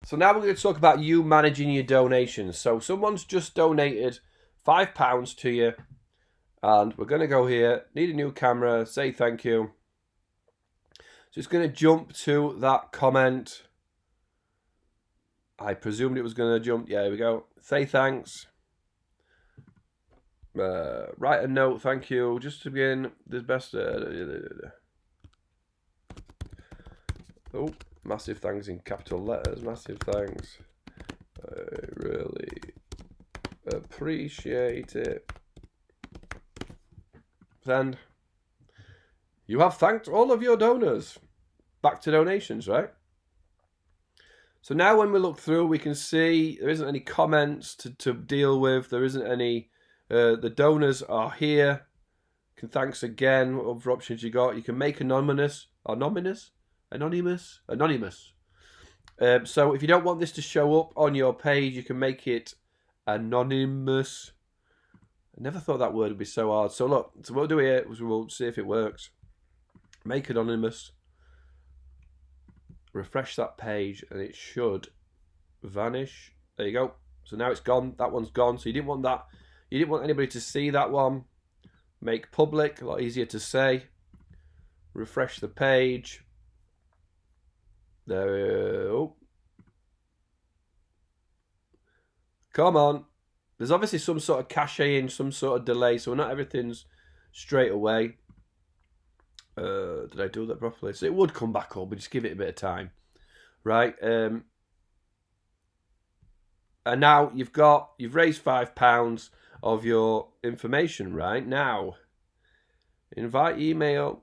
So now we're going to talk about you managing your donations. So someone's just donated £5 to you, and we're going to go here, need a new camera, say thank you. So it's going to jump to that comment. I presumed it was going to jump. Yeah, here we go. Say thanks. Write a note, thank you. Just to begin, the best. Oh, massive thanks in capital letters. Massive thanks. I really appreciate it. Send. You have thanked all of your donors. Back to donations, right? So now when we look through, we can see there isn't any comments to deal with. There isn't any. The donors are here. Thanks again. What other options you got? You can make anonymous. Anonymous. So if you don't want this to show up on your page, you can make it anonymous. I never thought that word would be so hard. So look, so what we'll do here is we'll see if it works. Make anonymous. Refresh that page and it should vanish. There you go. So now it's gone. That one's gone. So you didn't want that. You didn't want anybody to see that one. Make public. A lot easier to say. Refresh the page. There. Oh. Come on. There's obviously some sort of caching, some sort of delay, so not everything's straight away. Did I do that properly? So it would come back up, but just give it a bit of time. Right. And now you've raised £5 of your information, right? Now, invite email.